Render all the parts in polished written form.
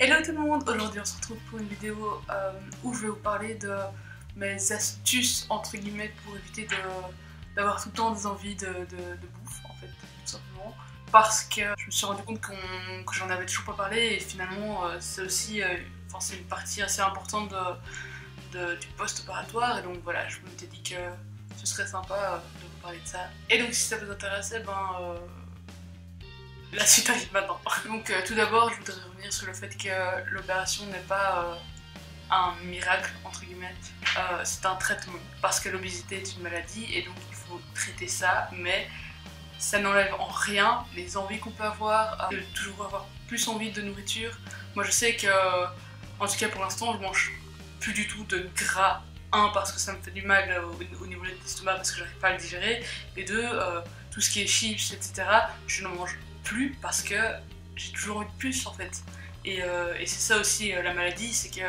Hello tout le monde, aujourd'hui on se retrouve pour une vidéo où je vais vous parler de mes astuces entre guillemets pour éviter d'avoir tout le temps des envies de bouffe en fait, tout simplement. Parce que je me suis rendu compte que j'en avais toujours pas parlé et finalement c'est aussi c'est une partie assez importante du post-opératoire et donc voilà, je m'étais dit que ce serait sympa de vous parler de ça. Et donc si ça vous intéressait, la suite arrive maintenant. Donc tout d'abord, je voudrais revenir sur le fait que l'opération n'est pas un miracle, entre guillemets, c'est un traitement. Parce que l'obésité est une maladie et donc il faut traiter ça, mais ça n'enlève en rien les envies qu'on peut avoir, de toujours avoir plus envie de nourriture. Moi je sais que, en tout cas pour l'instant, je mange plus du tout de gras. Un, parce que ça me fait du mal au niveau de l'estomac parce que j'arrive pas à le digérer. Et deux, tout ce qui est chips, etc., je n'en mange plus parce que j'ai toujours envie de plus en fait. Et c'est ça aussi la maladie, c'est que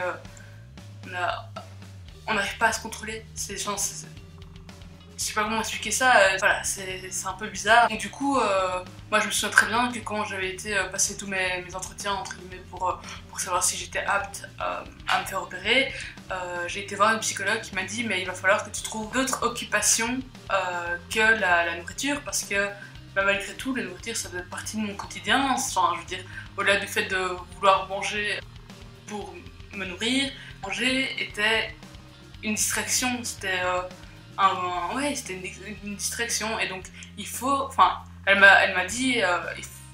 on n'arrive pas à se contrôler. Je sais pas comment expliquer ça, voilà, c'est un peu bizarre. Donc du coup, moi je me souviens très bien que quand j'avais été passer tous mes entretiens entre guillemets pour savoir si j'étais apte à me faire opérer, j'ai été voir une psychologue qui m'a dit mais il va falloir que tu trouves d'autres occupations que la nourriture parce que malgré tout, la nourriture ça doit être partie de mon quotidien. Enfin, je veux dire, au-delà du fait de vouloir manger pour me nourrir, manger était une distraction, c'était une distraction et donc il faut, elle m'a dit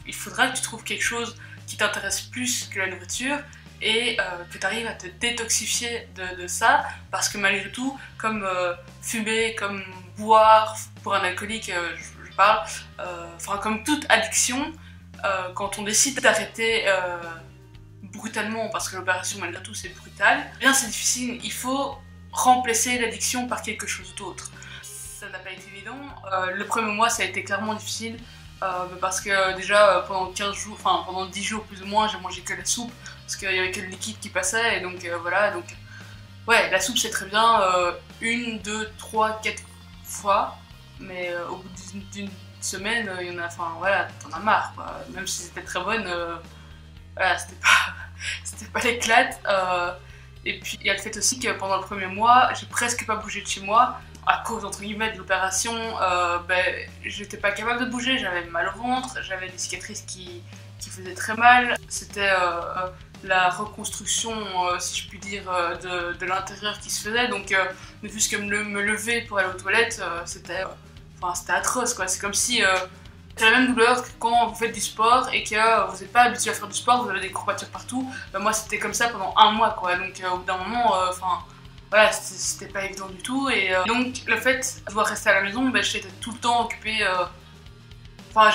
il faudra que tu trouves quelque chose qui t'intéresse plus que la nourriture et que tu arrives à te détoxifier de ça parce que malgré tout, comme fumer, comme boire, pour un alcoolique je parle, comme toute addiction, quand on décide d'arrêter brutalement, parce que l'opération malgré tout c'est brutal, bien c'est difficile, il faut remplacer l'addiction par quelque chose d'autre. Ça n'a pas été évident. Le premier mois ça a été clairement difficile parce que déjà pendant 15 jours, pendant 10 jours plus ou moins j'ai mangé que la soupe parce qu'il y avait que le liquide qui passait et donc voilà, donc ouais, la soupe c'est très bien 1, 2, 3, 4 fois mais au bout d'une semaine il y en a, voilà, t'en as marre quoi. Même si c'était très bonne, voilà, c'était pas l'éclate. Et puis il y a le fait aussi que pendant le premier mois, j'ai presque pas bougé de chez moi à cause entre guillemets de l'opération. J'étais pas capable de bouger, j'avais mal au ventre, j'avais des cicatrices qui faisaient très mal. C'était la reconstruction, si je puis dire, de l'intérieur qui se faisait. Donc ne fût-ce que me lever pour aller aux toilettes, c'était atroce quoi. C'est comme si c'est la même douleur que quand vous faites du sport et que vous n'êtes pas habitué à faire du sport, vous avez des courbatures partout. Moi c'était comme ça pendant un mois quoi, donc au bout d'un moment, voilà, c'était pas évident du tout. Et donc le fait de devoir rester à la maison, j'étais tout le temps occupée,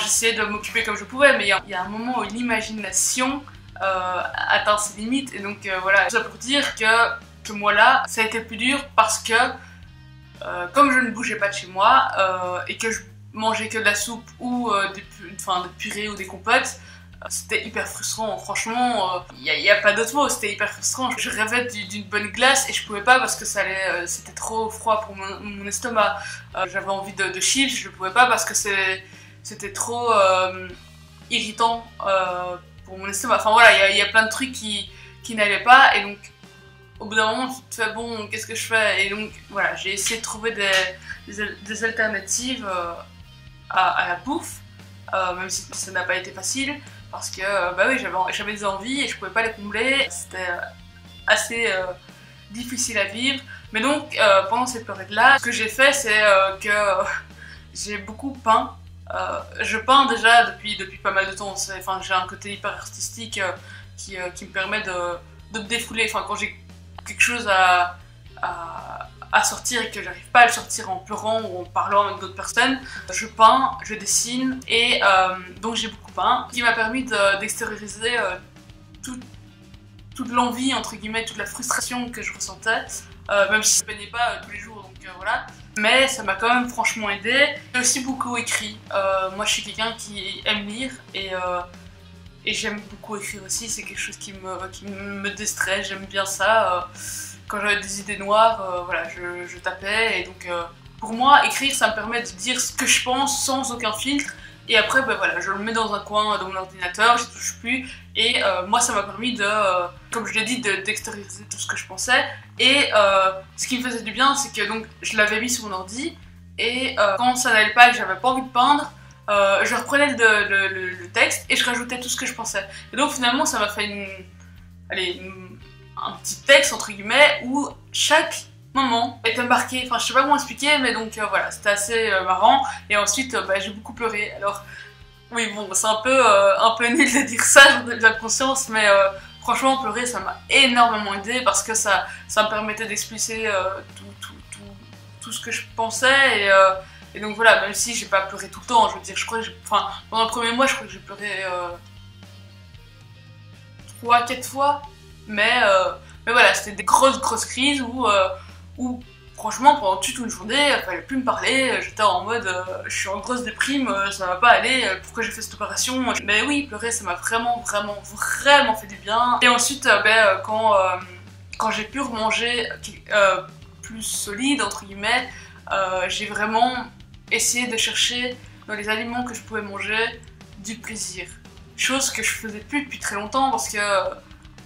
j'essayais de m'occuper comme je pouvais, mais il y a un moment où l'imagination atteint ses limites. Et donc voilà, tout ça pour dire que moi là, ça a été le plus dur parce que comme je ne bougeais pas de chez moi et que je mangeais que de la soupe ou des purées ou des compotes, c'était hyper frustrant. Franchement, il n'y a pas d'autre mot, c'était hyper frustrant. Je rêvais d'une bonne glace et je pouvais pas parce que c'était trop froid pour mon estomac. J'avais envie de chips, je ne pouvais pas parce que c'était trop irritant pour mon estomac. Enfin voilà, il y a plein de trucs qui n'allaient pas et donc au bout d'un moment tu te fais bon, qu'est-ce que je fais? Et donc voilà, j'ai essayé de trouver des alternatives à la bouffe, même si ça n'a pas été facile parce que oui, j'avais des envies et je pouvais pas les combler. C'était assez difficile à vivre. Mais donc pendant cette période-là, ce que j'ai fait c'est que j'ai beaucoup peint. Je peins déjà depuis pas mal de temps. J'ai un côté hyper artistique qui me permet de me défouler. Quand j'ai quelque chose à sortir et que j'arrive pas à le sortir en pleurant ou en parlant avec d'autres personnes, je peins, je dessine et donc j'ai beaucoup peint, ce qui m'a permis d'extérioriser toute l'envie, entre guillemets, toute la frustration que je ressentais, même si je ne peignais pas tous les jours, donc voilà. Mais ça m'a quand même franchement aidé. J'ai aussi beaucoup écrit. Moi je suis quelqu'un qui aime lire et j'aime beaucoup écrire aussi, c'est quelque chose qui me déstresse, j'aime bien ça. Quand j'avais des idées noires, voilà, je tapais et donc pour moi écrire ça me permet de dire ce que je pense sans aucun filtre Et après, ben voilà, je le mets dans un coin de mon ordinateur, je touche plus. Et moi, ça m'a permis de, comme je l'ai dit, d'extérioriser tout ce que je pensais. Et ce qui me faisait du bien, c'est que donc je l'avais mis sur mon ordi. Et quand ça n'allait pas et que j'avais pas envie de peindre, je reprenais le texte et je rajoutais tout ce que je pensais. Et donc finalement, ça m'a fait un petit texte entre guillemets où chaque moment était marqué. Enfin, je sais pas comment expliquer, mais donc voilà, c'était assez marrant. Et ensuite, bah, j'ai beaucoup pleuré. Alors, oui, bon, c'est un peu nul de dire ça, j'en ai bien conscience, mais franchement, pleurer, ça m'a énormément aidé parce que ça me permettait d'expulser tout ce que je pensais. Et donc voilà, même si j'ai pas pleuré tout le temps, je veux dire, je crois que enfin, pendant le premier mois, je crois que j'ai pleuré 3-4 fois, mais voilà, c'était des grosses crises où franchement, pendant toute une journée, il fallait plus me parler, j'étais en mode, je suis en grosse déprime, ça va pas aller, pourquoi j'ai fait cette opération? Mais oui, pleurer, ça m'a vraiment fait du bien. Et ensuite, quand j'ai pu remanger plus solide, entre guillemets, j'ai vraiment essayé de chercher dans les aliments que je pouvais manger du plaisir. Chose que je faisais plus depuis très longtemps parce que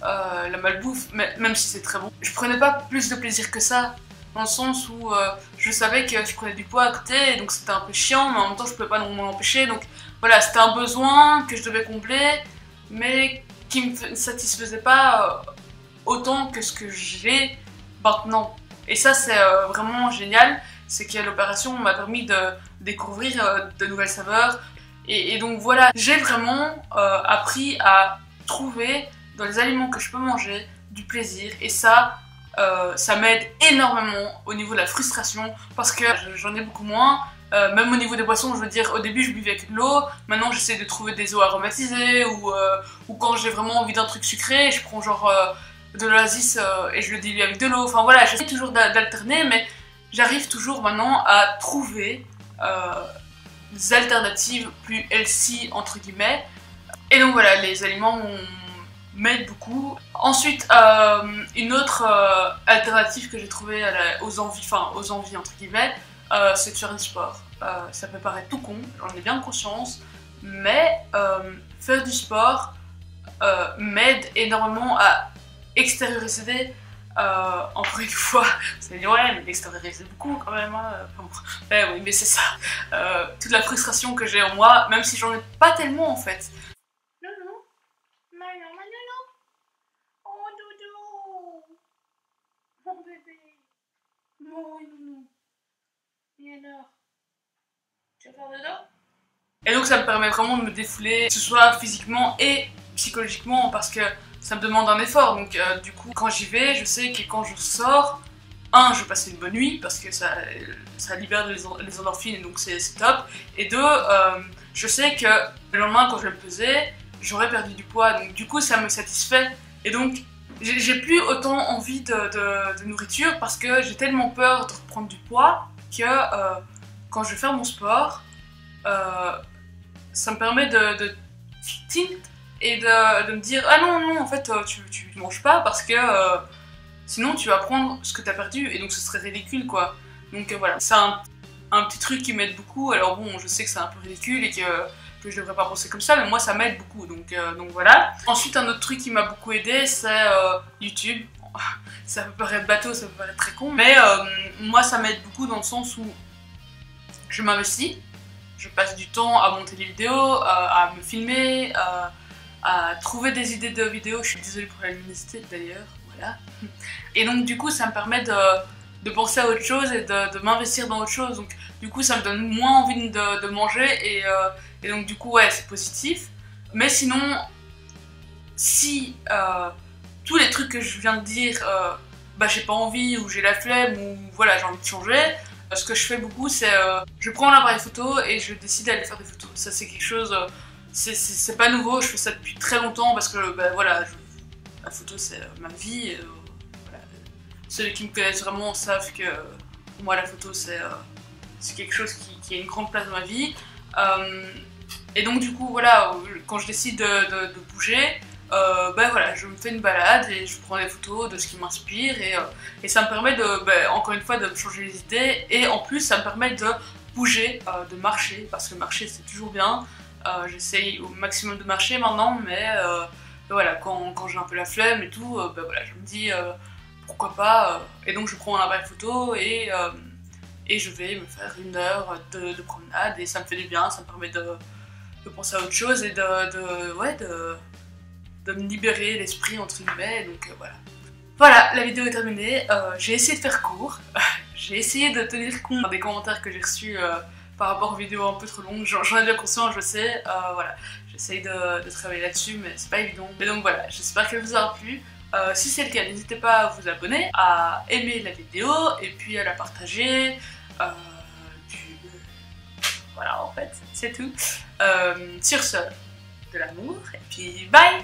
la malbouffe, même si c'est très bon, je prenais pas plus de plaisir que ça. Dans le sens où je savais que je prenais du poids à côté, donc c'était un peu chiant, mais en même temps je pouvais pas m'en empêcher. Donc voilà, c'était un besoin que je devais combler, mais qui me satisfaisait pas autant que ce que j'ai maintenant. Et ça c'est vraiment génial, c'est que l'opération m'a permis de découvrir de nouvelles saveurs. Et donc voilà, j'ai vraiment appris à trouver dans les aliments que je peux manger du plaisir, et ça m'aide énormément au niveau de la frustration parce que j'en ai beaucoup moins. Même au niveau des boissons, je veux dire, au début je buvais avec de l'eau, maintenant j'essaie de trouver des eaux aromatisées ou quand j'ai vraiment envie d'un truc sucré, je prends genre de l'oasis et je le dilue avec de l'eau. Enfin voilà, j'essaie toujours d'alterner, mais j'arrive toujours maintenant à trouver des alternatives plus healthy entre guillemets. Et donc voilà, les aliments m'aident beaucoup. Ensuite, une autre alternative que j'ai trouvée aux envies entre guillemets, c'est de faire du sport. Ça peut paraître tout con, j'en ai bien conscience, mais faire du sport m'aide énormément à extérioriser. Encore une fois, vous allez dire ouais, mais extérioriser beaucoup quand même. Oui, mais c'est ça. Toute la frustration que j'ai en moi, même si j'en ai pas tellement en fait. Oh doudou, mon bébé, mon nounou. Et alors, tu vas faire dodo? Et donc ça me permet vraiment de me défouler, que ce soit physiquement et psychologiquement, parce que ça me demande un effort. Donc du coup, quand j'y vais, je sais que quand je sors, je vais passer une bonne nuit, parce que ça libère les endorphines, et donc c'est top. Et deux, je sais que le lendemain, quand je vais me peser, j'aurais perdu du poids, donc du coup ça me satisfait. Et donc j'ai plus autant envie de nourriture parce que j'ai tellement peur de reprendre du poids que quand je vais faire mon sport, ça me permet de tilt et de me dire ah non en fait tu manges pas parce que sinon tu vas prendre ce que t'as perdu et donc ce serait ridicule quoi. Donc voilà, c'est un petit truc qui m'aide beaucoup. Alors bon, je sais que c'est un peu ridicule et que je devrais pas penser comme ça, mais moi ça m'aide beaucoup, donc voilà. Ensuite, un autre truc qui m'a beaucoup aidé, c'est YouTube. Ça peut paraître bateau, ça peut paraître très con, mais moi ça m'aide beaucoup dans le sens où je m'investis, je passe du temps à monter des vidéos, à me filmer, à trouver des idées de vidéos. Je suis désolée pour la luminosité d'ailleurs, voilà. Et donc du coup ça me permet de penser à autre chose et de m'investir dans autre chose, donc du coup ça me donne moins envie de manger et donc du coup ouais c'est positif. Mais sinon si tous les trucs que je viens de dire bah j'ai pas envie ou j'ai la flemme ou voilà j'ai envie de changer, ce que je fais beaucoup c'est je prends l'appareil photo et je décide d'aller faire des photos. Ça c'est quelque chose, c'est pas nouveau, je fais ça depuis très longtemps parce que bah, voilà, la photo c'est ma vie. Voilà. Ceux qui me connaissent vraiment savent que pour moi la photo c'est quelque chose qui a une grande place dans ma vie. Et donc du coup voilà, quand je décide de bouger, ben voilà, je me fais une balade et je prends des photos de ce qui m'inspire et ça me permet encore une fois de me changer les idées et en plus ça me permet de bouger, de marcher, parce que marcher c'est toujours bien. J'essaye au maximum de marcher maintenant, mais voilà, quand j'ai un peu la flemme et tout, ben voilà, je me dis pourquoi pas, et donc je prends un appareil photo et je vais me faire 1 heure de promenade, et ça me fait du bien, ça me permet de penser à autre chose et de me libérer l'esprit entre guillemets, donc voilà. Voilà, la vidéo est terminée, j'ai essayé de faire court, j'ai essayé de tenir compte des commentaires que j'ai reçus par rapport aux vidéos un peu trop longues, j'en ai bien conscience, je sais, voilà, j'essaye de travailler là-dessus, mais c'est pas évident. Mais donc voilà, j'espère qu'elle vous aura plu. Si c'est le cas, n'hésitez pas à vous abonner, à aimer la vidéo, et puis à la partager, voilà en fait, c'est tout. Sur ce, de l'amour, et puis bye!